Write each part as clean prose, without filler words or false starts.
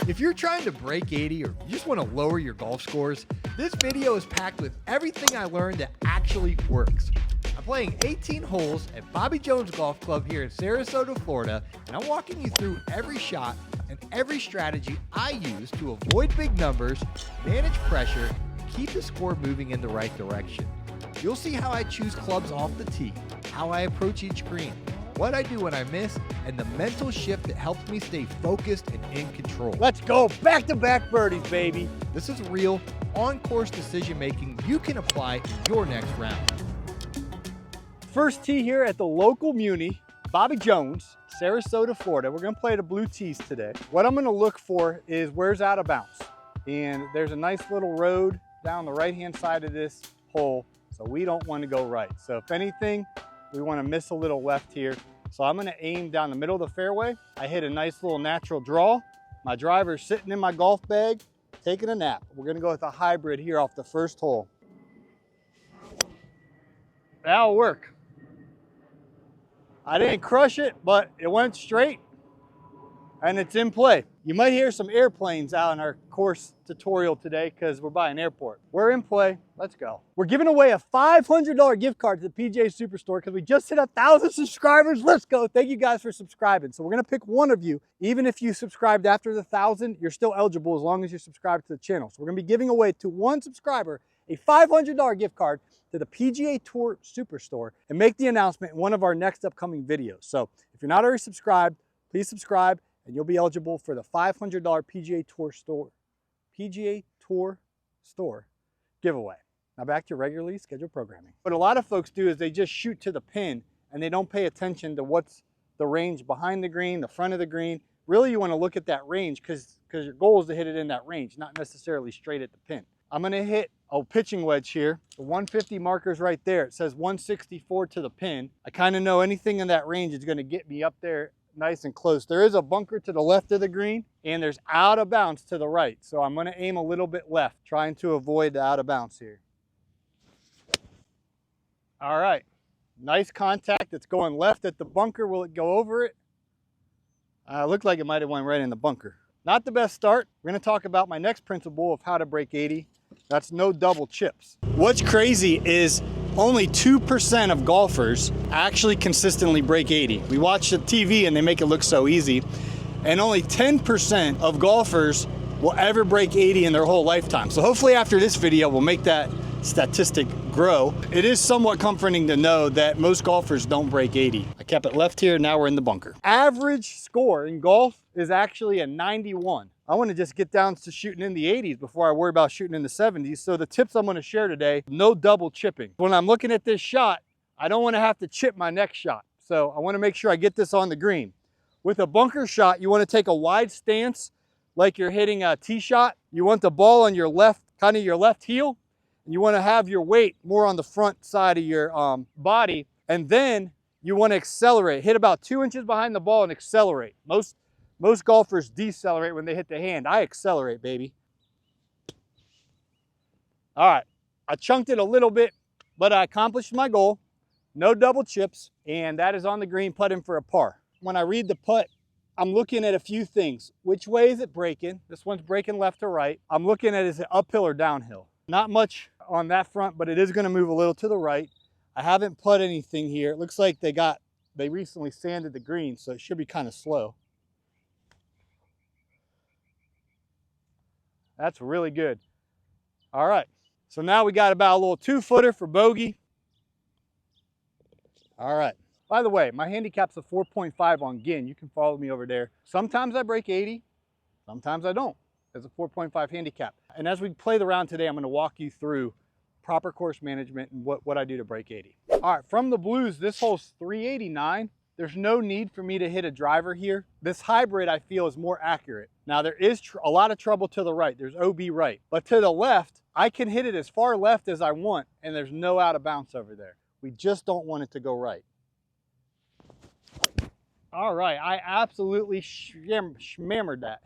If you're trying to break 80 or you just want to lower your golf scores, this video is packed with everything I learned that actually works. I'm playing 18 holes at Bobby Jones Golf Club here in Sarasota, Florida, and I'm walking you through every shot and every strategy I use to avoid big numbers, manage pressure, and keep the score moving in the right direction. You'll see how I choose clubs off the tee, how I approach each green, what I do when I miss, and the mental shift that helps me stay focused and in control. Let's go, back-to-back birdies, baby. This is real, on-course decision-making you can apply in your next round. First tee here at the local Muni, Bobby Jones, Sarasota, Florida. We're gonna play the blue tees today. What I'm gonna look for is where's out of bounds. And there's a nice little road down the right-hand side of this hole, so we don't wanna go right. So if anything, we wanna miss a little left here. So I'm gonna aim down the middle of the fairway. I hit a nice little natural draw. My driver's sitting in my golf bag, taking a nap. We're gonna go with a hybrid here off the first hole. That'll work. I didn't crush it, but it went straight and it's in play. You might hear some airplanes out in our course tutorial today because we're by an airport. We're in play, let's go. We're giving away a $500 gift card to the PGA Superstore because we just hit 1,000 subscribers. Let's go. Thank you guys for subscribing. So we're gonna pick one of you. Even if you subscribed after the 1,000, you're still eligible as long as you're subscribed to the channel. So we're gonna be giving away to one subscriber a $500 gift card to the PGA Tour Superstore and make the announcement in one of our next upcoming videos. So if you're not already subscribed, please subscribe and you'll be eligible for the $500 PGA Tour Store giveaway. Now back to regularly scheduled programming. What a lot of folks do is they just shoot to the pin and they don't pay attention to what's the range behind the green, the front of the green. Really, you want to look at that range because your goal is to hit it in that range, not necessarily straight at the pin. I'm going to hit a pitching wedge here. The 150 marker's right there. It says 164 to the pin. I kind of know anything in that range is going to get me up there nice and close. There is a bunker to the left of the green and there's out of bounds to the right. So I'm going to aim a little bit left, trying to avoid the out of bounds here. All right, nice contact. It's going left at the bunker. Will it go over it? Looked like it might have went right in the bunker. Not the best start. We're going to talk about my next principle of how to break 80. That's no double chips. What's crazy is only 2% of golfers actually consistently break 80. We watch the TV and they make it look so easy. And only 10% of golfers will ever break 80 in their whole lifetime. So hopefully after this video, we'll make that statistic grow. It is somewhat comforting to know that most golfers don't break 80. I kept it left here, now we're in the bunker. Average score in golf is actually a 91. I want to just get down to shooting in the 80s before I worry about shooting in the 70s. So the tips I'm going to share today, no double chipping. When I'm looking at this shot, I don't want to have to chip my next shot. So I want to make sure I get this on the green. With a bunker shot, you want to take a wide stance like you're hitting a tee shot. You want the ball on your left, kind of your left heel. And you want to have your weight more on the front side of your body. And then you want to accelerate. Hit about 2 inches behind the ball and accelerate. Most golfers decelerate when they hit the hand. I accelerate, baby. All right, I chunked it a little bit, but I accomplished my goal. No double chips, and that is on the green, putting for a par. When I read the putt, I'm looking at a few things. Which way is it breaking? This one's breaking left to right. I'm looking at is it uphill or downhill? Not much on that front, but it is gonna move a little to the right. I haven't put anything here. It looks like they recently sanded the green, so it should be kind of slow. That's really good. All right, so now we got about a little 2-footer for bogey. All right, by the way, my handicap's a 4.5 on GHIN. You can follow me over there. Sometimes I break 80, sometimes I don't. It's a 4.5 handicap. And as we play the round today, I'm gonna walk you through proper course management and what I do to break 80. All right, from the blues, this hole's 389. There's no need for me to hit a driver here. This hybrid I feel is more accurate. Now there is a lot of trouble to the right. There's OB right. But to the left, I can hit it as far left as I want and there's no out of bounds over there. We just don't want it to go right. All right, I absolutely hammered that.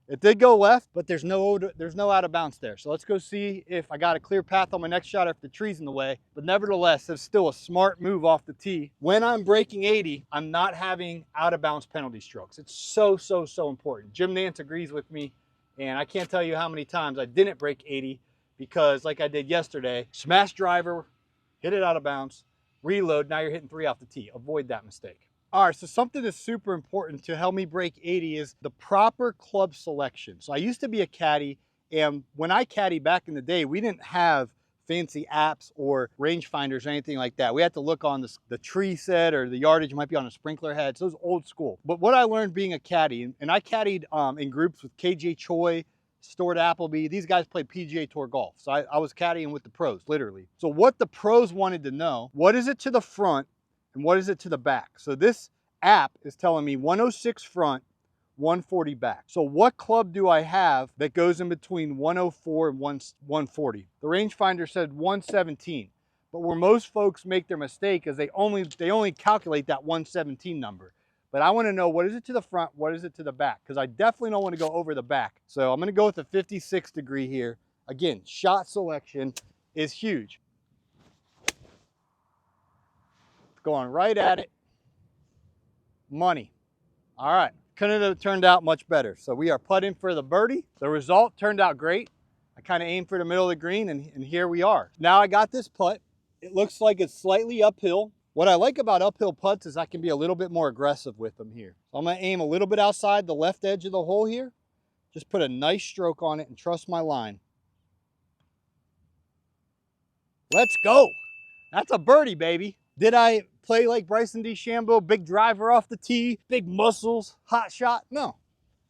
It did go left, but there's no out of bounds there. So let's go see if I got a clear path on my next shot if the tree's in the way. But nevertheless, it's still a smart move off the tee. When I'm breaking 80, I'm not having out of bounds penalty strokes. It's so important. Jim Nance agrees with me, and I can't tell you how many times I didn't break 80 because, like I did yesterday, smash driver, hit it out of bounds, reload, now you're hitting 3 off the tee. Avoid that mistake. All right, so something that's super important to help me break 80 is the proper club selection. So I used to be a caddy, and when I caddied back in the day, we didn't have fancy apps or rangefinders or anything like that. We had to look on the tree set or the yardage, might be on a sprinkler head. So it was old school. But what I learned being a caddy, and I caddied in groups with Choi, Stuart Appleby. These guys played PGA Tour golf. So I was caddying with the pros, literally. So what the pros wanted to know, what is it to the front and what is it to the back? So this app is telling me 106 front, 140 back. So what club do I have that goes in between 104 and 140? The rangefinder said 117. But where most folks make their mistake is they only calculate that 117 number. But I want to know, what is it to the front, what is it to the back? Because I definitely don't want to go over the back. So I'm going to go with a 56 degree here. Again, shot selection is huge. Going right at it. Money. All right. Couldn't have turned out much better. So we are putting for the birdie. The result turned out great. I kind of aimed for the middle of the green, and here we are. Now I got this putt. It looks like it's slightly uphill. What I like about uphill putts is I can be a little bit more aggressive with them here. So I'm going to aim a little bit outside the left edge of the hole here. Just put a nice stroke on it and trust my line. Let's go. That's a birdie, baby. Did I play like Bryson DeChambeau, big driver off the tee, big muscles, hot shot? No.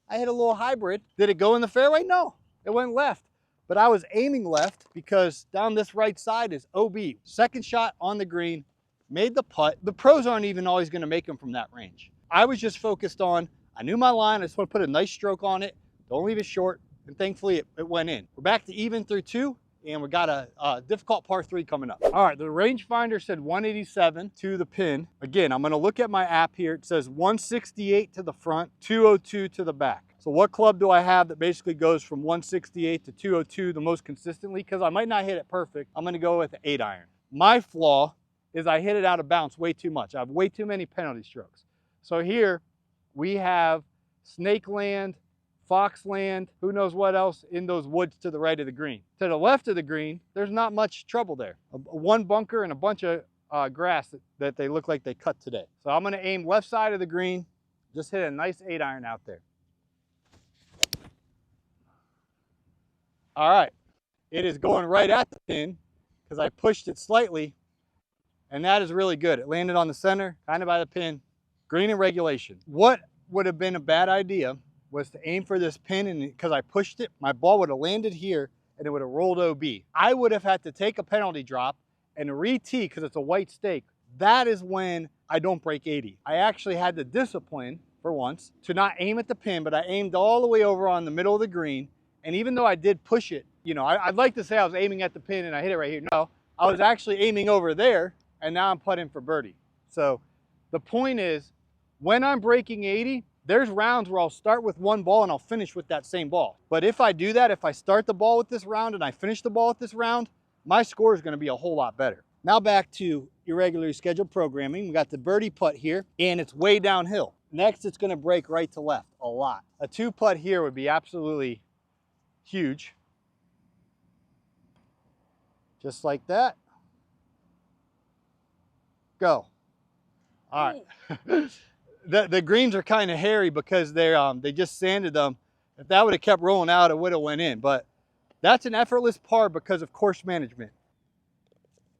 I hit a little hybrid. Did it go in the fairway? No. It went left. But I was aiming left because down this right side is OB. Second shot on the green, made the putt. The pros aren't even always going to make them from that range. I was just focused on, I knew my line. I just want to put a nice stroke on it. Don't leave it short. And thankfully it went in. We're back to even through 2. And we got a difficult par 3 coming up. All right, the rangefinder said 187 to the pin. Again, I'm gonna look at my app here. It says 168 to the front, 202 to the back. So what club do I have that basically goes from 168 to 202 the most consistently? Because I might not hit it perfect. I'm gonna go with an 8-iron. My flaw is I hit it out of bounds way too much. I have way too many penalty strokes. So here we have Snake Land, Foxland, who knows what else in those woods to the right of the green. To the left of the green, there's not much trouble there. One bunker and a bunch of grass that they look like they cut today. So I'm gonna aim left side of the green, just hit a nice 8-iron out there. All right, it is going right at the pin because I pushed it slightly, and that is really good. It landed on the center, kind of by the pin, green in regulation. What would have been a bad idea was to aim for this pin, and because I pushed it, my ball would have landed here and it would have rolled OB. I would have had to take a penalty drop and re-tee because it's a white stake. That is when I don't break 80. I actually had the discipline, for once, to not aim at the pin, but I aimed all the way over on the middle of the green. And even though I did push it, you know, I'd like to say I was aiming at the pin and I hit it right here. No, I was actually aiming over there, and now I'm putting for birdie. So the point is, when I'm breaking 80, there's rounds where I'll start with one ball and I'll finish with that same ball. But if I do that, if I start the ball with this round and I finish the ball with this round, my score is going to be a whole lot better. Now back to irregularly scheduled programming. We got the birdie putt here, and it's way downhill. Next, it's going to break right to left a lot. A 2 putt here would be absolutely huge. Just like that. Go. All right. The greens are kind of hairy because they just sanded them. If that would have kept rolling out, it would have went in. But that's an effortless par because of course management.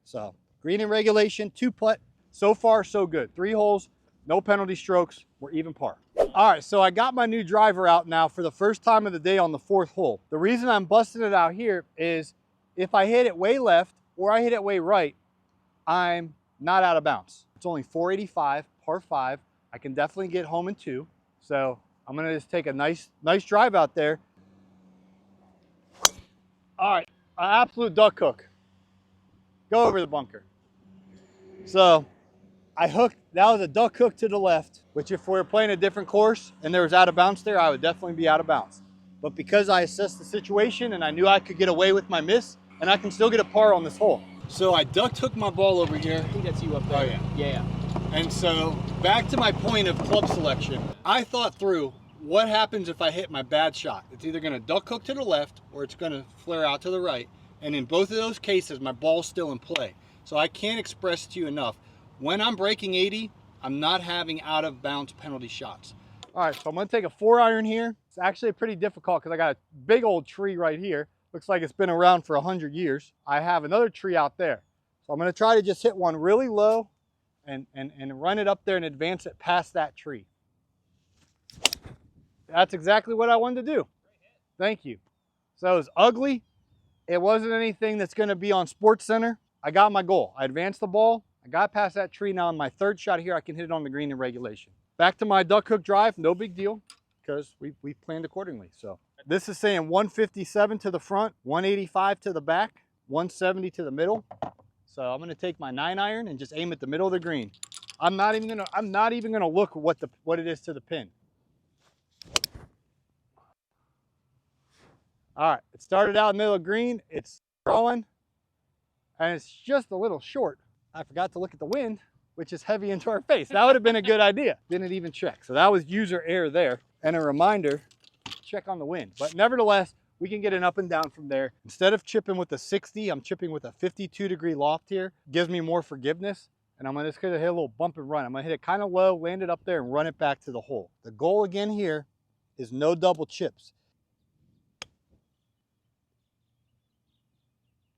So green in regulation, 2 putt. So far, so good. 3 holes, no penalty strokes. We're even par. All right, so I got my new driver out now for the first time of the day on the 4th hole. The reason I'm busting it out here is if I hit it way left or I hit it way right, I'm not out of bounds. It's only 485, par 5. I can definitely get home in 2. So I'm gonna just take a nice drive out there. All right, an absolute duck hook. Go over the bunker. So I hooked, that was a duck hook to the left, which if we were playing a different course and there was out of bounds there, I would definitely be out of bounds. but because I assessed the situation and I knew I could get away with my miss, and I can still get a par on this hole. So I duck took my ball over here. I think that's you up there. Oh, yeah. Yeah. And so back to my point of club selection, I thought through what happens if I hit my bad shot. It's either gonna duck hook to the left or it's gonna flare out to the right. And in both of those cases, my ball's still in play. So I can't express to you enough. When I'm breaking 80, I'm not having out of bounds penalty shots. All right, so I'm gonna take a 4-iron here. It's actually pretty difficult because I got a big old tree right here. Looks like it's been around for 100 years. I have another tree out there. So I'm gonna try to just hit one really low and run it up there and advance it past that tree. That's exactly what I wanted to do. Thank you. So it was ugly. It wasn't anything that's gonna be on Sports Center. I got my goal. I advanced the ball. I got past that tree. Now on my third shot here, I can hit it on the green in regulation. Back to my duck hook drive, no big deal, because we planned accordingly. So this is saying 157 to the front, 185 to the back, 170 to the middle. So I'm gonna take my 9-iron and just aim at the middle of the green. I'm not even gonna look what it is to the pin. All right, it started out in the middle of green, it's throwing, and it's just a little short. I forgot to look at the wind, which is heavy into our face. That would have been a good idea. Didn't even check. So that was user error there. And a reminder, check on the wind. But nevertheless, we can get an up and down from there. Instead of chipping with a 60, I'm chipping with a 52-degree loft here. Gives me more forgiveness. And I'm just gonna hit a little bump and run. I'm gonna hit it kind of low, land it up there and run it back to the hole. The goal again here is no double chips.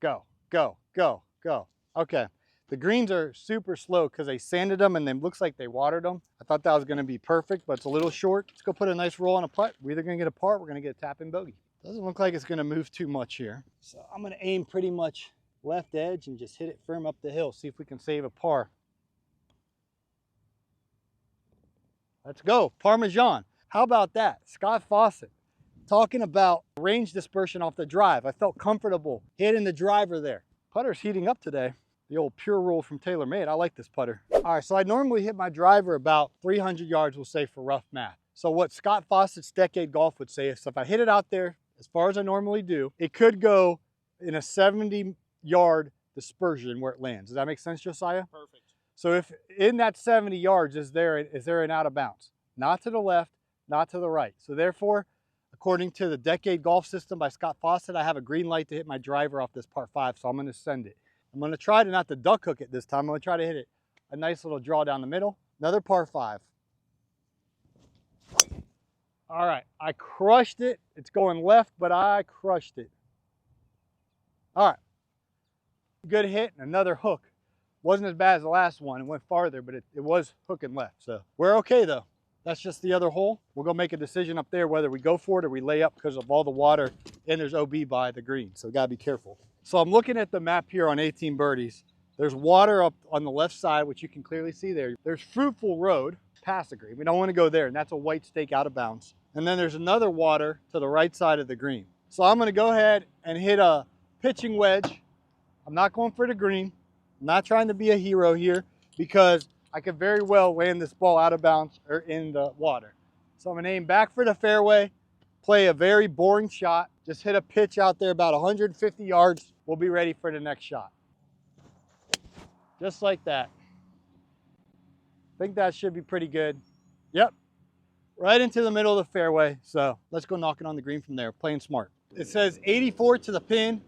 Go, go, go, go. Okay. The greens are super slow because they sanded them and it looks like they watered them. I thought that was going to be perfect, but it's a little short. Let's go put a nice roll on a putt. We're either going to get a par or we're going to get a tap in bogey. Doesn't look like it's going to move too much here. So I'm going to aim pretty much left edge and just hit it firm up the hill. See if we can save a par. Let's go. Parmesan. How about that? Scott Fawcett talking about range dispersion off the drive. I felt comfortable hitting the driver there. Putter's heating up today. The old pure roll from TaylorMade. I like this putter. All right, so I normally hit my driver about 300 yards, we'll say, for rough math. So what Scott Fawcett's Decade Golf would say is if I hit it out there as far as I normally do, it could go in a 70-yard dispersion where it lands. Does that make sense, Josiah? Perfect. So if in that 70 yards, is there an out of bounds? Not to the left, not to the right. So therefore, according to the Decade Golf System by Scott Fawcett, I have a green light to hit my driver off this par 5, so I'm gonna send it. I'm gonna try to not to duck hook it this time. I'm gonna try to hit it a nice little draw down the middle. Another par 5. All right, I crushed it. It's going left, but I crushed it. All right, good hit, and another hook. Wasn't as bad as the last one. It went farther, but it was hooking left. So we're okay though. That's just the other hole. We'll go make a decision up there whether we go for it or we lay up because of all the water, and there's OB by the green, so gotta be careful. So I'm looking at the map here on 18 birdies. There's water up on the left side, which you can clearly see there. There's Fruitful Road, past the green. We don't want to go there, and that's a white stake out of bounds. And then there's another water to the right side of the green. So I'm going to go ahead and hit a pitching wedge. I'm not going for the green. I'm not trying to be a hero here because I could very well land this ball out of bounds or in the water. So I'm going to aim back for the fairway, play a very boring shot, just hit a pitch out there about 150 yards. We'll be ready for the next shot. Just like that. I think that should be pretty good. Yep, right into the middle of the fairway. So let's go knocking on the green from there, playing smart. It says 84 to the pin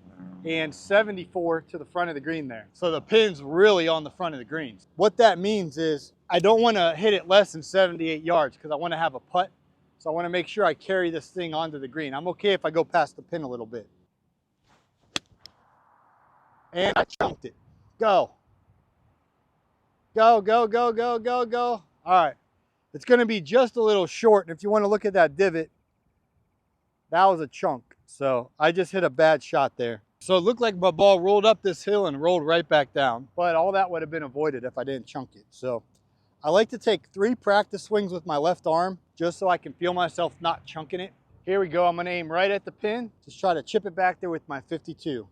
and 74 to the front of the green there. So the pin's really on the front of the greens. What that means is I don't want to hit it less than 78 yards because I want to have a putt. So I want to make sure I carry this thing onto the green. I'm okay if I go past the pin a little bit. And I chunked it. Go. Go, go, go, go, go, go. All right. It's going to be just a little short. And if you want to look at that divot, that was a chunk. So I just hit a bad shot there. So it looked like my ball rolled up this hill and rolled right back down. But all that would have been avoided if I didn't chunk it. So I like to take 3 practice swings with my left arm just so I can feel myself not chunking it. Here we go. I'm going to aim right at the pin. Just try to chip it back there with my 52.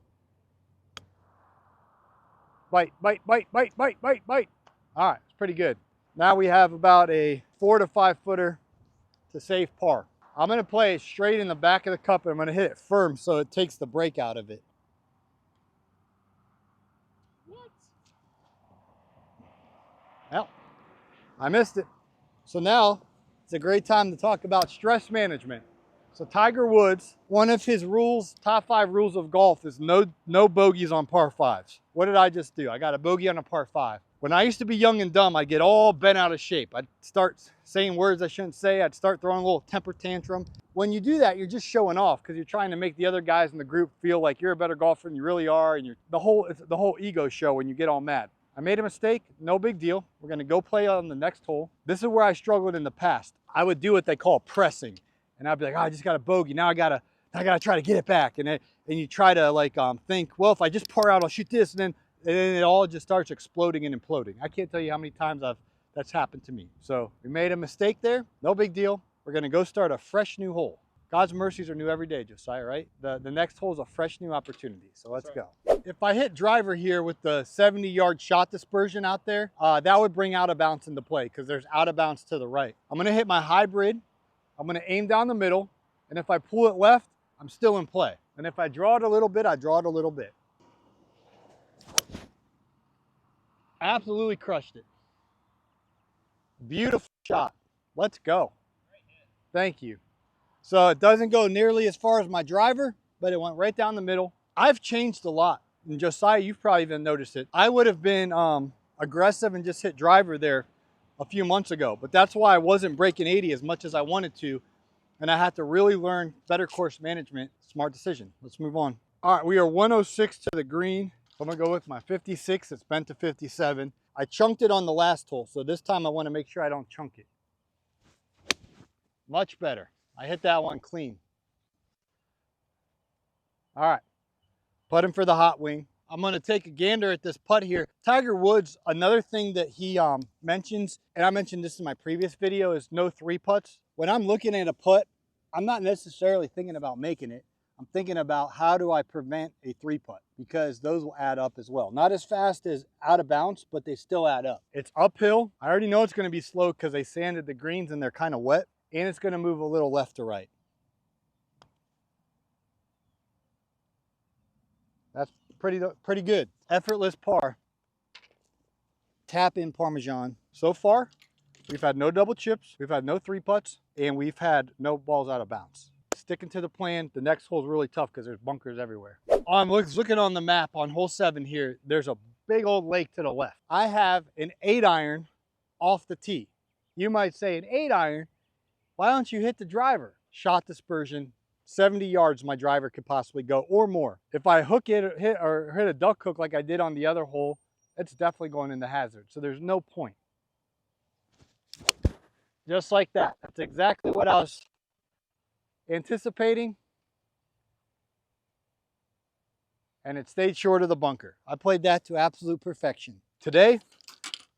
Bite, bite, bite, bite, bite, bite, bite. All right, it's pretty good. Now we have about a 4 to 5 footer to save par. I'm gonna play it straight in the back of the cup and I'm gonna hit it firm so it takes the break out of it. What? Well, I missed it. So now it's a great time to talk about stress management. So Tiger Woods, one of his rules, top 5 rules of golf is no bogeys on par 5s. What did I just do? I got a bogey on a par 5. When I used to be young and dumb, I'd get all bent out of shape. I'd start saying words I shouldn't say. I'd start throwing a little temper tantrum. When you do that, you're just showing off because you're trying to make the other guys in the group feel like you're a better golfer than you really are, and it's the whole ego show when you get all mad. I made a mistake, no big deal. We're gonna go play on the next hole. This is where I struggled in the past. I would do what they call pressing. And I'd be like, oh, I just got a bogey. Now I gotta try to get it back. And you try to like think, well, if I just par out, I'll shoot this. And then it all just starts exploding and imploding. I can't tell you how many times that's happened to me. So we made a mistake there. No big deal. We're gonna go start a fresh new hole. God's mercies are new every day, Josiah, right? The next hole is a fresh new opportunity. So let's go. If I hit driver here with the 70-yard shot dispersion out there, that would bring out of bounds into play because there's out of bounds to the right. I'm gonna hit my hybrid. I'm gonna aim down the middle, and if I pull it left, I'm still in play. And if I draw it a little bit, I draw it a little bit. Absolutely crushed it. Beautiful shot. Let's go. Thank you. So it doesn't go nearly as far as my driver, but it went right down the middle. I've changed a lot. And Josiah, you've probably even noticed it. I would have been aggressive and just hit driver there a few months ago, but that's why I wasn't breaking 80 as much as I wanted to. And I had to really learn better course management. Smart decision. Let's move on. All right, we are 106 to the green. I'm gonna go with my 56. It's bent to 57. I chunked it on the last hole, so this time I wanna make sure I don't chunk it. Much better. I hit that one clean. All right, putting for the hot wing. I'm gonna take a gander at this putt here. Tiger Woods, another thing that he mentions, and I mentioned this in my previous video, is no 3 putts. When I'm looking at a putt, I'm not necessarily thinking about making it. I'm thinking about how do I prevent a 3 putt, because those will add up as well. Not as fast as out of bounds, but they still add up. It's uphill. I already know it's gonna be slow because they sanded the greens and they're kind of wet, and it's gonna move a little left to right. That's pretty good. Effortless par. Tap in Parmesan. So far, we've had no double chips, we've had no 3 putts, and we've had no balls out of bounds. Sticking to the plan. The next hole is really tough because there's bunkers everywhere. I'm looking on the map on hole 7 here. There's a big old lake to the left. I have an 8-iron off the tee. You might say, an 8-iron? Why don't you hit the driver? Shot dispersion, 70 yards my driver could possibly go or more. If I hook it, hit a duck hook like I did on the other hole, it's definitely going in the hazard. So there's no point. Just like that. That's exactly what I was anticipating. And it stayed short of the bunker. I played that to absolute perfection. Today,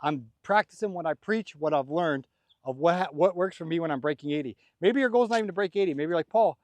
I'm practicing what I preach, what I've learned of what works for me when I'm breaking 80. Maybe your goal is not even to break 80. Maybe you're like, Paul,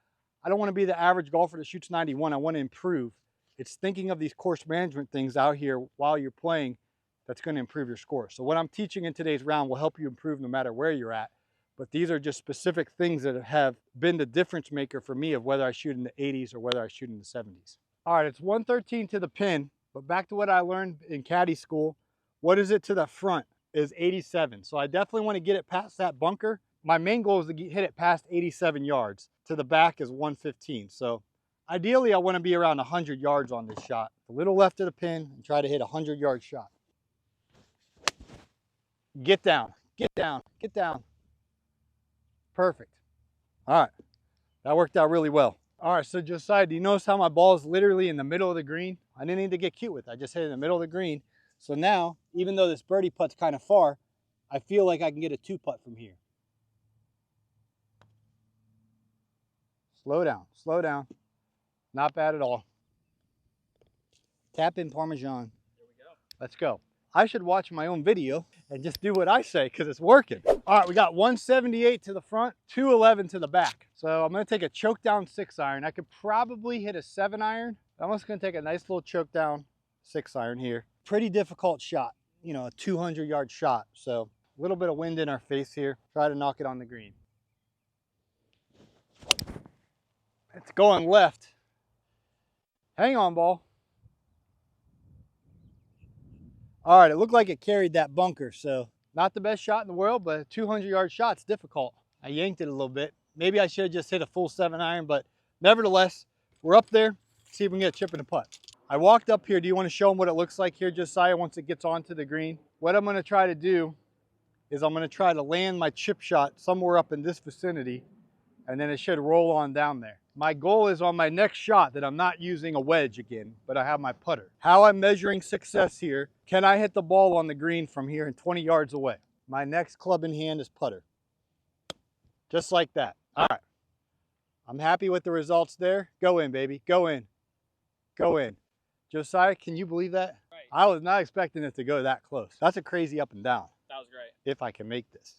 I don't want to be the average golfer that shoots 91. I want to improve. It's thinking of these course management things out here while you're playing that's going to improve your score. So what I'm teaching in today's round will help you improve no matter where you're at. But these are just specific things that have been the difference maker for me of whether I shoot in the 80s or whether I shoot in the 70s. All right, it's 113 to the pin, but back to what I learned in caddy school. What is it to the front is 87. So I definitely want to get it past that bunker. My main goal is to hit it past 87 yards. To the back is 115. So ideally I want to be around 100 yards on this shot. A little left of the pin and try to hit a 100-yard shot. Get down, get down, get down. Perfect. All right, that worked out really well. All right, so Josiah, do you notice how my ball is literally in the middle of the green? I didn't need to get cute with it. I just hit it in the middle of the green. So now, even though this birdie putt's kind of far, I feel like I can get a 2-putt from here. Slow down, slow down. Not bad at all. Tap in Parmesan. Here we go. Let's go. I should watch my own video and just do what I say because it's working. All right, we got 178 to the front, 211 to the back. So I'm gonna take a choke down 6-iron. I could probably hit a 7-iron. I'm just gonna take a nice little choke down 6-iron here. Pretty difficult shot, you know, a 200-yard shot. So a little bit of wind in our face here. Try to knock it on the green. going left. Hang on, ball. All right, it looked like it carried that bunker, so not the best shot in the world, but a 200-yard shot's difficult. I yanked it a little bit. Maybe I should have just hit a full 7-iron, but nevertheless, we're up there. See if we can get a chip in the putt. I walked up here. Do you want to show them what it looks like here, Josiah, once it gets onto the green? What I'm going to try to do is I'm going to try to land my chip shot somewhere up in this vicinity, and then it should roll on down there. My goal is on my next shot that I'm not using a wedge again, but I have my putter. How I'm measuring success here, can I hit the ball on the green from here and 20 yards away? My next club in hand is putter. Just like that. All right. I'm happy with the results there. Go in, baby. Go in. Go in. Josiah, can you believe that? Right. I was not expecting it to go that close. That's a crazy up and down. That was great. If I can make this.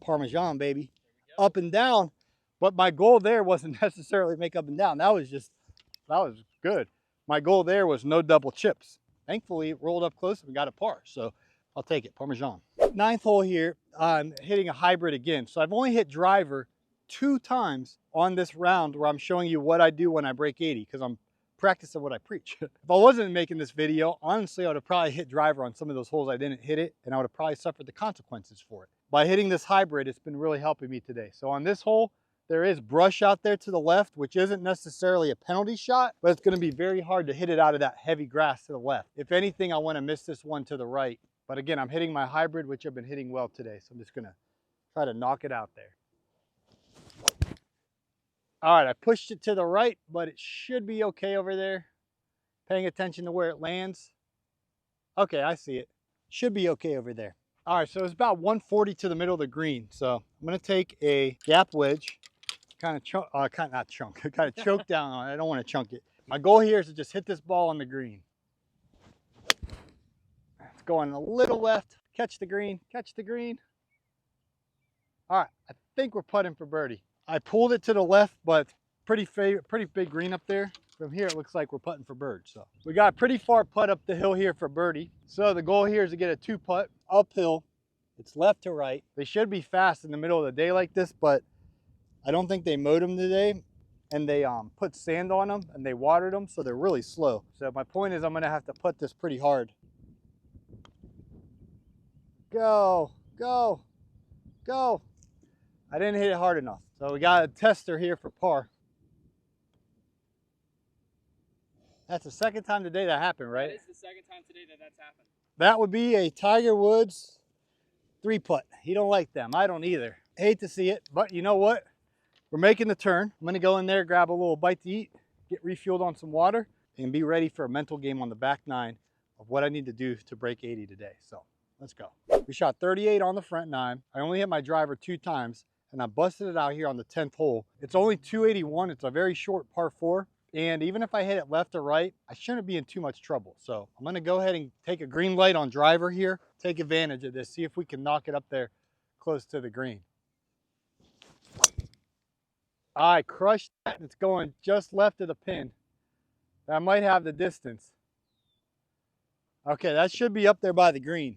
Parmesan, baby. Up and down. But my goal there wasn't necessarily make up and down. That was good. My goal there was no double chips. Thankfully, it rolled up close and we got a par. So I'll take it, Parmesan. 9th hole here, I'm hitting a hybrid again. So I've only hit driver 2 times on this round where I'm showing you what I do when I break 80 because I'm practicing what I preach. If I wasn't making this video, honestly, I would have probably hit driver on some of those holes I didn't hit it, and I would have probably suffered the consequences for it. By hitting this hybrid, it's been really helping me today. So on this hole, there is brush out there to the left, which isn't necessarily a penalty shot, but it's going to be very hard to hit it out of that heavy grass to the left. If anything, I want to miss this one to the right. But again, I'm hitting my hybrid, which I've been hitting well today. So I'm just going to try to knock it out there. All right, I pushed it to the right, but it should be okay over there. Paying attention to where it lands. Okay, I see it. Should be okay over there. All right, so it's about 140 to the middle of the green. So I'm going to take a gap wedge. Kind of choke down on it. I don't want to chunk it. My goal here is to just hit this ball on the green. It's going a little left. Catch the green, catch the green. All right, I think we're putting for birdie. I pulled it to the left, but pretty big green up there. From here, it looks like we're putting for bird. So we got a pretty far putt up the hill here for birdie. So the goal here is to get a 2-putt uphill. It's left to right. They should be fast in the middle of the day like this, but I don't think they mowed them today, and they put sand on them and they watered them, so they're really slow. So my point is I'm gonna have to putt this pretty hard. Go, go, go. I didn't hit it hard enough. So we got a tester here for par. That's the second time today that happened, right? That is the second time today that that's happened. That would be a Tiger Woods 3-putt. He don't like them. I don't either. Hate to see it, but you know what? We're making the turn. I'm gonna go in there, grab a little bite to eat, get refueled on some water, and be ready for a mental game on the back 9 of what I need to do to break 80 today. So let's go. We shot 38 on the front 9. I only hit my driver 2 times, and I busted it out here on the 10th hole. It's only 281. It's a very short par 4. And even if I hit it left or right, I shouldn't be in too much trouble. So I'm gonna go ahead and take a green light on driver here, take advantage of this, see if we can knock it up there close to the green. I crushed that. It's going just left of the pin. I might have the distance. Okay, that should be up there by the green.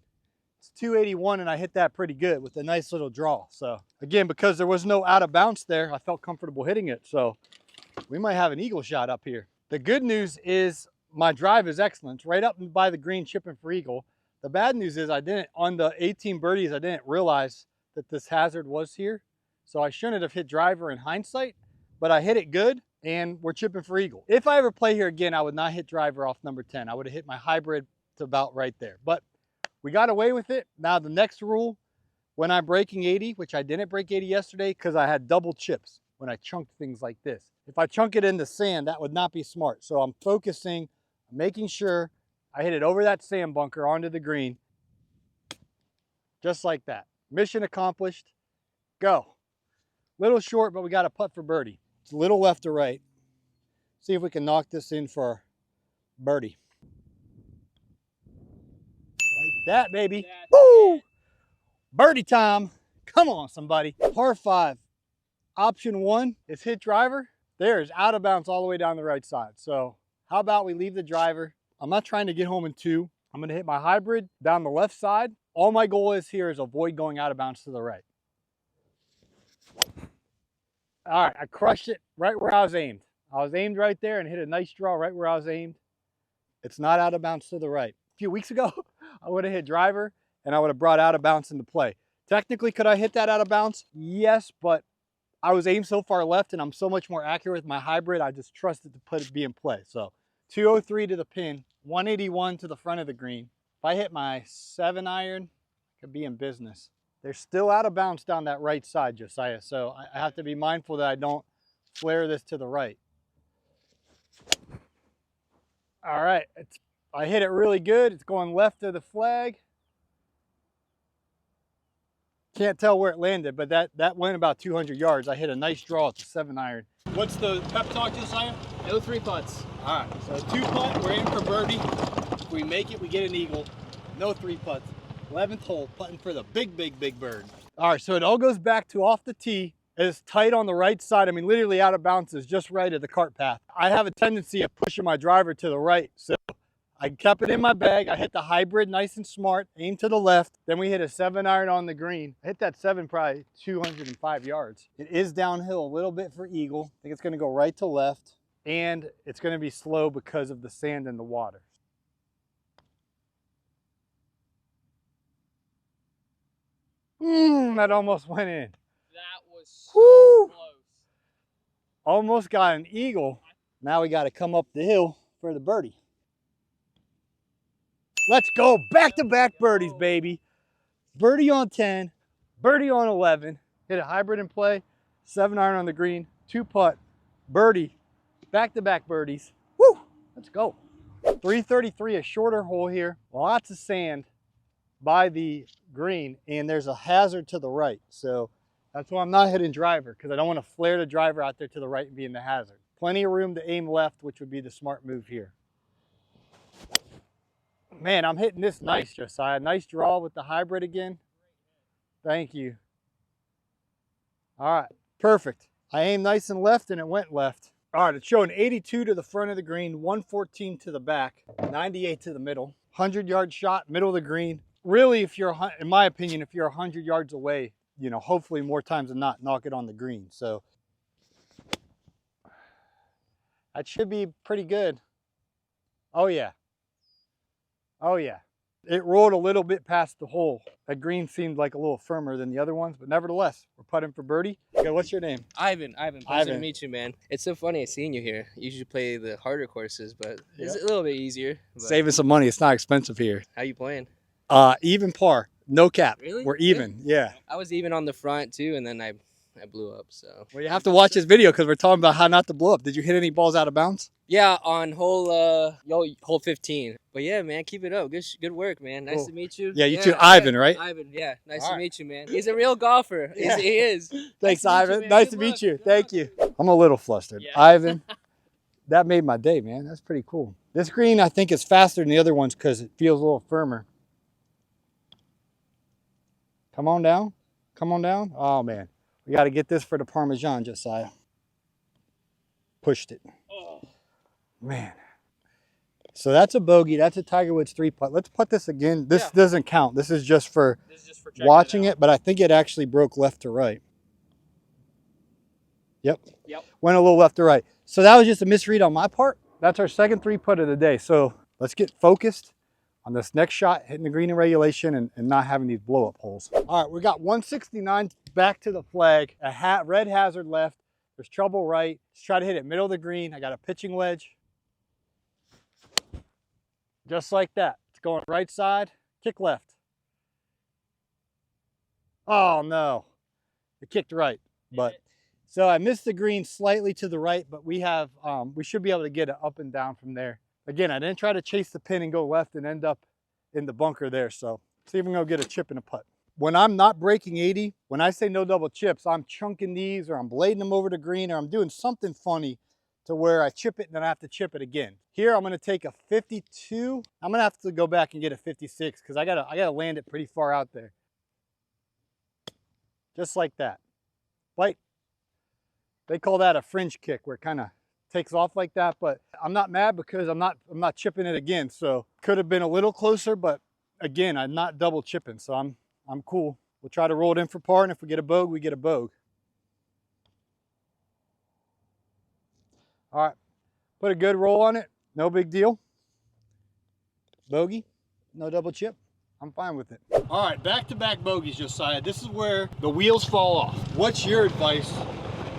It's 281 and I hit that pretty good with a nice little draw. So again, because there was no out of bounds there, I felt comfortable hitting it. So we might have an eagle shot up here. The good news is my drive is excellent. It's right up by the green, chipping for eagle. The bad news is on the 18 birdies, I didn't realize that this hazard was here. So I shouldn't have hit driver in hindsight, but I hit it good and we're chipping for eagle. If I ever play here again, I would not hit driver off number 10. I would have hit my hybrid to about right there, but we got away with it. Now the next rule, when I'm breaking 80, which I didn't break 80 yesterday because I had double chips when I chunked things like this. If I chunk it in the sand, that would not be smart. So I'm focusing, making sure I hit it over that sand bunker onto the green. Just like that. Mission accomplished. Go. Little short, but we got a putt for birdie. It's a little left to right. See if we can knock this in for birdie. Like that, baby. Woo! Birdie time. Come on, somebody. Par 5. Option 1 is hit driver. There's out of bounds all the way down the right side. So how about we leave the driver? I'm not trying to get home in 2. I'm going to hit my hybrid down the left side. All my goal is here is avoid going out of bounds to the right. All right, I crushed it right where I was aimed. I was aimed right there and hit a nice draw right where I was aimed. It's not out of bounds to the right. A few weeks ago, I would have hit driver and I would have brought out of bounds into play. Technically, could I hit that out of bounds? Yes, but I was aimed so far left and I'm so much more accurate with my hybrid, I just trusted to put it be in play. So 203 to the pin, 181 to the front of the green. If I hit my 7-iron, I could be in business. They're still out of bounds down that right side, Josiah, so I have to be mindful that I don't flare this to the right. All right, I hit it really good. It's going left of the flag. Can't tell where it landed, but that went about 200 yards. I hit a nice draw at the 7-iron. What's the pep talk, Josiah? No 3 putts. All right, so 2 putt, we're in for birdie. If we make it, we get an eagle. No 3 putts. 11th hole, putting for the big bird. All right, so it all goes back to off the tee. It's tight on the right side. I mean, literally out of bounds is just right of the cart path. I have a tendency of pushing my driver to the right, so I kept it in my bag. I hit the hybrid nice and smart, aim to the left. Then we hit a 7-iron on the green. I hit that 7 probably 205 yards. It is downhill a little bit for eagle. I think it's gonna go right to left, and it's gonna be slow because of the sand and the water. That almost went in. That was so close. Almost got an eagle. Now we got to come up the hill for the birdie. Let's go. Back-to-back birdies, baby. Birdie on 10, birdie on 11. Hit a hybrid in play, 7-iron on the green, 2 putt, birdie, back-to-back birdies. Woo! Let's go. 333, a shorter hole here. Lots of sand by the green, and there's a hazard to the right. So that's why I'm not hitting driver, because I don't want to flare the driver out there to the right and be in the hazard. Plenty of room to aim left, which would be the smart move here. Man, I'm hitting this nice, Josiah. Nice draw with the hybrid again. Thank you. All right, perfect. I aimed nice and left, and it went left. All right, it's showing 82 to the front of the green, 114 to the back, 98 to the middle. 100-yard shot, middle of the green. Really, if you're, in my opinion, if you're 100 yards away, you know, hopefully more times than not, knock it on the green. So that should be pretty good. Oh yeah. Oh yeah. It rolled a little bit past the hole. That green seemed like a little firmer than the other ones, but nevertheless, we're putting for birdie. Okay, what's your name? Ivan, pleasure to meet you, man. It's so funny seeing you here. You usually play the harder courses, but it's a little bit easier. Saving some money. It's not expensive here. How you playing? Even par, no cap. Really? We're even, yeah. I was even on the front too, and then I blew up. So. Well, you have to watch this video because we're talking about how not to blow up. Did you hit any balls out of bounds? Yeah, on hole 15. But yeah, man, keep it up. Good work, man. Nice to meet you. Yeah, you too. Ivan, right? Ivan, yeah. Nice to meet you, man. He's a real golfer. Yeah. He is. Thanks, Nice to Ivan. meet you, man. Nice Good to meet luck. you. Good Thank luck. you. I'm a little flustered. Yeah. Ivan, that made my day, man. That's pretty cool. This green, I think, is faster than the other ones because it feels a little firmer. Come on down. Come on down. Oh, man. We got to get this for the Parmesan, Josiah. Pushed it. Oh. Man. So that's a bogey. That's a Tiger Woods 3-putt. Let's put this again. This doesn't count. This is just for watching it, but I think it actually broke left to right. Yep. Went a little left to right. So that was just a misread on my part. That's our second 3-putt of the day. So let's get focused on this next shot, hitting the green in regulation and not having these blow-up holes. All right, we got 169 back to the flag, a red hazard left. There's trouble right. Let's try to hit it middle of the green. I got a pitching wedge. Just like that. It's going right side, kick left. Oh no, it kicked right. But so I missed the green slightly to the right, but we have, we should be able to get it up and down from there. Again, I didn't try to chase the pin and go left and end up in the bunker there. So let's see if we can go get a chip and a putt. When I'm not breaking 80, when I say no double chips, I'm chunking these or I'm blading them over the green or I'm doing something funny to where I chip it and then I have to chip it again. Here, I'm gonna take a 52. I'm gonna have to go back and get a 56 because I gotta land it pretty far out there. Just like that. Like, they call that a fringe kick where it kind of takes off like that, but I'm not mad because I'm not chipping it again. So could have been a little closer, but again, I'm not double chipping, so I'm cool. We'll try to roll it in for par, and if we get a bogue, we get a bogue. All right, put a good roll on it. No big deal. Bogey, no double chip. I'm fine with it. All right, back-to-back bogeys, Josiah. This is where the wheels fall off. What's your advice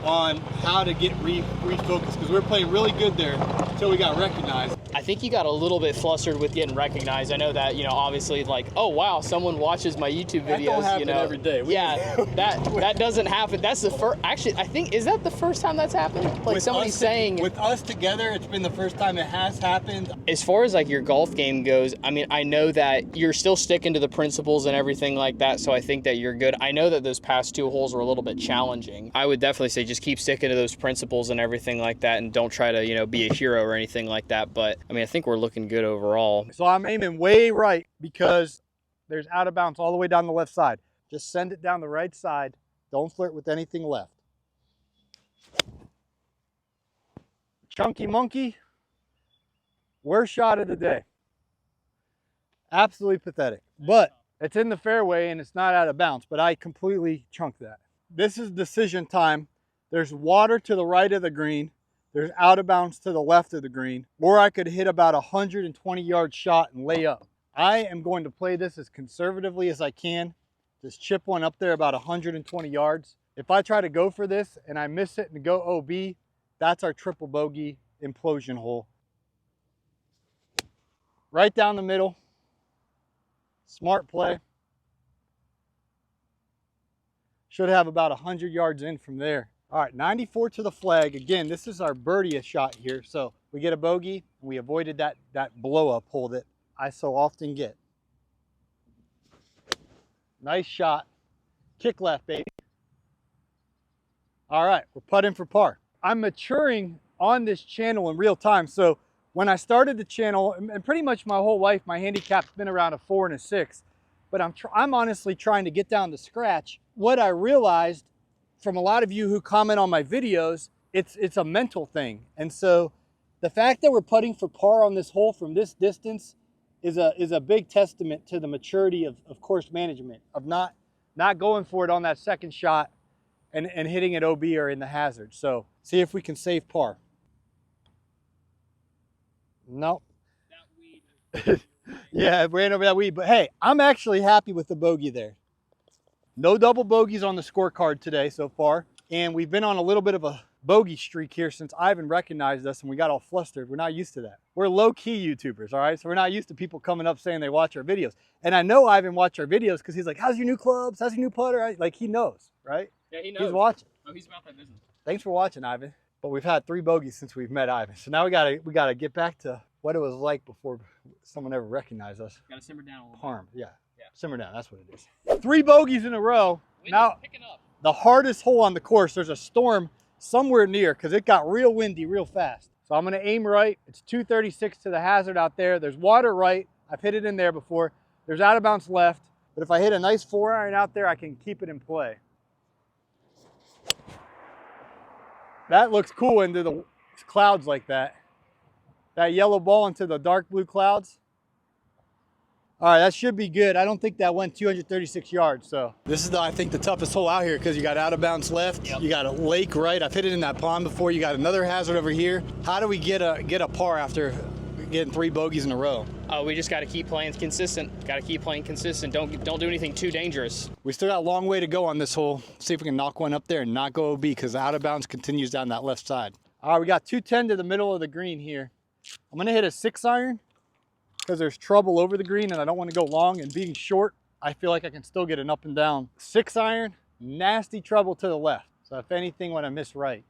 on how to get refocused? Because we were playing really good there until we got recognized. I think you got a little bit flustered with getting recognized. I know that, you know, obviously like, oh wow, someone watches my YouTube videos. That don't happen, you know, every day. Yeah, that doesn't happen. That's the first. Actually, I think, is that the first time that's happened? Like With somebody us saying. with us together, it's been the first time it has happened. As far as like your golf game goes, I mean, I know that you're still sticking to the principles and everything like that, so I think that you're good. I know that those past 2 holes were a little bit challenging. I would definitely say just keep sticking to those principles and everything like that, and don't try to, you know, be a hero or anything like that. But I mean, I think we're looking good overall. So I'm aiming way right because there's out of bounds all the way down the left side. Just send it down the right side. Don't flirt with anything left. Chunky monkey, worst shot of the day. Absolutely pathetic. But it's in the fairway and it's not out of bounds, but I completely chunked that. This is decision time. There's water to the right of the green. There's out of bounds to the left of the green, or I could hit about a 120-yard shot and lay up. I am going to play this as conservatively as I can. Just chip one up there about 120 yards. If I try to go for this and I miss it and go OB, that's our triple bogey implosion hole. Right down the middle. Smart play. Should have about 100 yards in from there. All right, 94 to the flag. Again, this is our birdie shot here. So we get a bogey, and we avoided that blow up hole that I so often get. Nice shot. Kick left, baby. All right, we're putting for par. I'm maturing on this channel in real time. So when I started the channel, and pretty much my whole life, my handicap's been around a 4 and a 6. But I'm honestly trying to get down to scratch. What I realized from a lot of you who comment on my videos, it's a mental thing. And so the fact that we're putting for par on this hole from this distance is a big testament to the maturity of course management, of not going for it on that second shot and hitting it OB or in the hazard. So see if we can save par. Nope. That weed. Yeah, I ran over that weed, but hey, I'm actually happy with the bogey there. No double bogeys on the scorecard today so far, and we've been on a little bit of a bogey streak here since Ivan recognized us and we got all flustered. We're not used to that. We're low-key YouTubers, all right? So we're not used to people coming up saying they watch our videos. And I know Ivan watched our videos because he's like, how's your new clubs? How's your new putter? Like, he knows, right? Yeah, he knows. He's watching. Oh, he's about that business. Thanks for watching, Ivan. But we've had 3 bogeys since we've met Ivan. So now we gotta get back to what it was like before someone ever recognized us. Gotta simmer down a little Harm, yeah. Yeah. Simmer down, that's what it is. 3 bogeys in a row. bit. Now, Picking up. the hardest hole on the course, there's a storm somewhere near because it got real windy real fast. So I'm gonna aim right. It's 236 to the hazard out there. There's water right. I've hit it in there before. There's out of bounds left. But if I hit a nice 4-iron out there, I can keep it in play. That looks cool into the clouds like that. That yellow ball into the dark blue clouds. All right, that should be good. I don't think that went 236 yards, so. This is, I think, the toughest hole out here because you got out of bounds left. Yep. You got a lake right. I've hit it in that pond before. You got another hazard over here. How do we get a par after getting 3 bogeys in a row? We just got to keep playing consistent. Got to keep playing consistent. Don't do anything too dangerous. We still got a long way to go on this hole. See if we can knock one up there and not go OB because out of bounds continues down that left side. All right, we got 210 to the middle of the green here. I'm gonna hit a 6-iron because there's trouble over the green and I don't want to go long, and being short, I feel like I can still get an up and down. 6-iron, nasty trouble to the left. So if anything, when I miss right.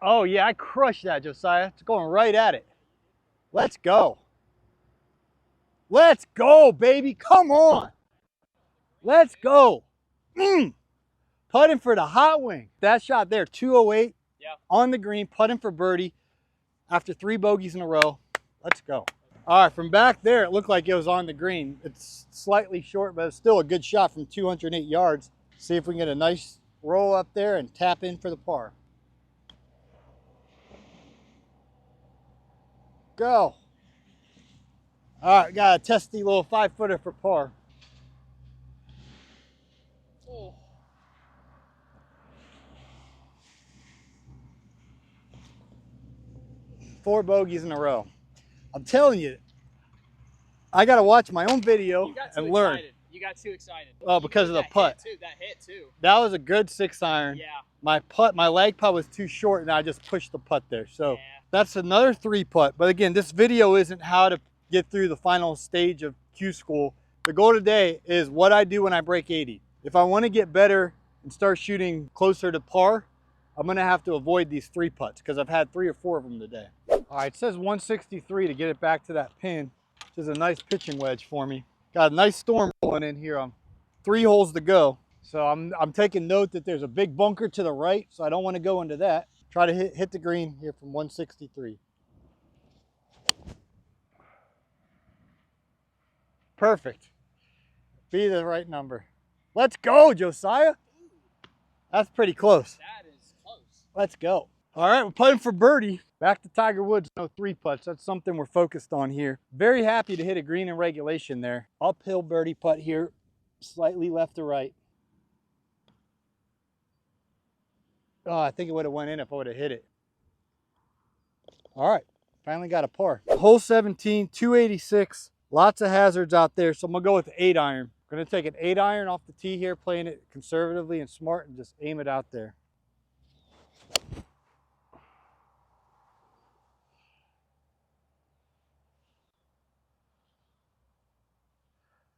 Oh yeah, I crushed that, Josiah. It's going right at it. Let's go. Let's go, baby. Come on. Let's go. Putting for the hot wing. That shot there, 208 on the green, putting for birdie after 3 bogeys in a row. Let's go. All right, from back there, it looked like it was on the green. It's slightly short, but it's still a good shot from 208 yards. See if we can get a nice roll up there and tap in for the par. Go. All right, got a testy little 5-footer for par. Oh. 4 bogeys in a row. I'm telling you, I got to watch my own video and learn. You got too excited. Oh, because of the putt. That hit too. That was a good 6-iron. Yeah. My lag putt was too short, and I just pushed the putt there. So Yeah. that's another 3 putt. But again, this video isn't how to get through the final stage of Q school. The goal today is what I do when I break 80. If I want to get better and start shooting closer to par, I'm going to have to avoid these 3 putts because I've had 3 or 4 of them today. All right, it says 163 to get it back to that pin, which is a nice pitching wedge for me. Got a nice storm rolling in here. 3 holes to go. So I'm taking note that there's a big bunker to the right, so I don't want to go into that. Try to hit the green here from 163. Perfect. Be the right number. Let's go, Josiah. That's pretty close. That is close. Let's go. All right, we're putting for birdie. Back to Tiger Woods, no 3 putts. That's something we're focused on here. Very happy to hit a green in regulation there. Uphill birdie putt here, slightly left to right. Oh, I think it would have went in if I would have hit it. All right, finally got a par. Hole 17, 286. Lots of hazards out there, so I'm gonna go with the 8-iron. I'm gonna take an 8-iron off the tee here, playing it conservatively and smart, and just aim it out there.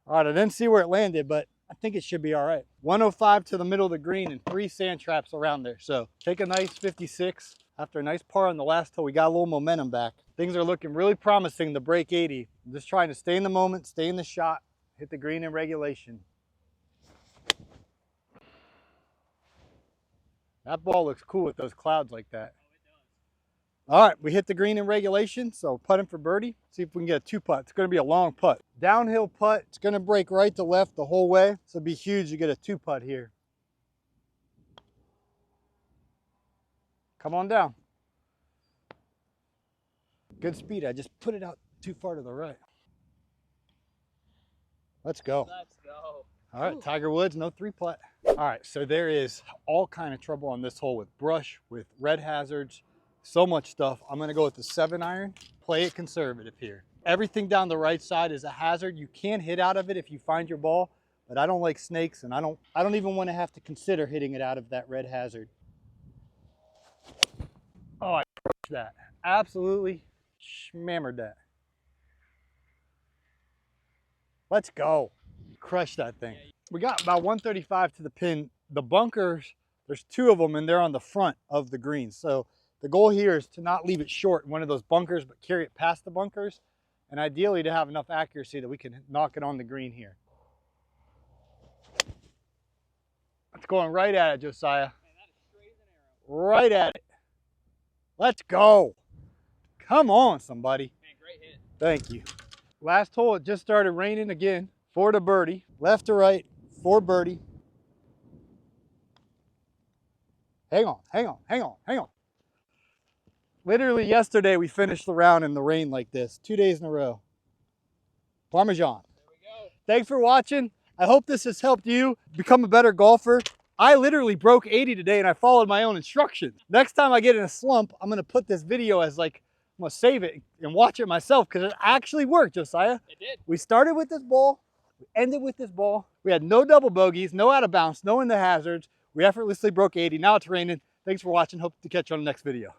All right, I didn't see where it landed, but I think it should be all right. 105 to the middle of the green and 3 sand traps around there. So take a nice 56. After a nice par on the last hole, we got a little momentum back. Things are looking really promising to break 80. I'm just trying to stay in the moment, stay in the shot, hit the green in regulation. That ball looks cool with those clouds like that. All right, we hit the green in regulation, so putting for birdie. See if we can get a 2 putt. It's gonna be a long putt. Downhill putt, it's gonna break right to left the whole way. So it'd be huge to get a 2 putt here. Come on down. Good speed, I just put it out too far to the right. Let's go. Let's go. All right, Tiger Woods, no 3 putt. All right, so there is all kind of trouble on this hole with brush, with red hazards, so much stuff. I'm gonna go with the 7-iron, play it conservative here. Everything down the right side is a hazard. You can hit out of it if you find your ball, but I don't like snakes, and I don't even want to have to consider hitting it out of that red hazard. Oh, I crushed that. Absolutely schmammered that. Let's go. Crush that thing. We got about 135 to the pin. The bunkers, there's 2 of them, and they're on the front of the green. So the goal here is to not leave it short in one of those bunkers, but carry it past the bunkers, and ideally to have enough accuracy that we can knock it on the green here. It's going right at it, Josiah. Man, that is straight as an arrow. Right at it. Let's go. Come on, somebody. Man, great hit. Thank you. Last hole, it just started raining again. 4 to birdie. Left to right, 4 birdie. Hang on, hang on, hang on, hang on. Literally yesterday, we finished the round in the rain like this, 2 days in a row. Parmesan. There we go. Thanks for watching. I hope this has helped you become a better golfer. I literally broke 80 today and I followed my own instructions. Next time I get in a slump, I'm gonna put this video as like, I'm gonna save it and watch it myself because it actually worked, Josiah. It did. We started with this ball, we ended with this ball. We had no double bogeys, no out of bounds, no in the hazards. We effortlessly broke 80. Now it's raining. Thanks for watching. Hope to catch you on the next video.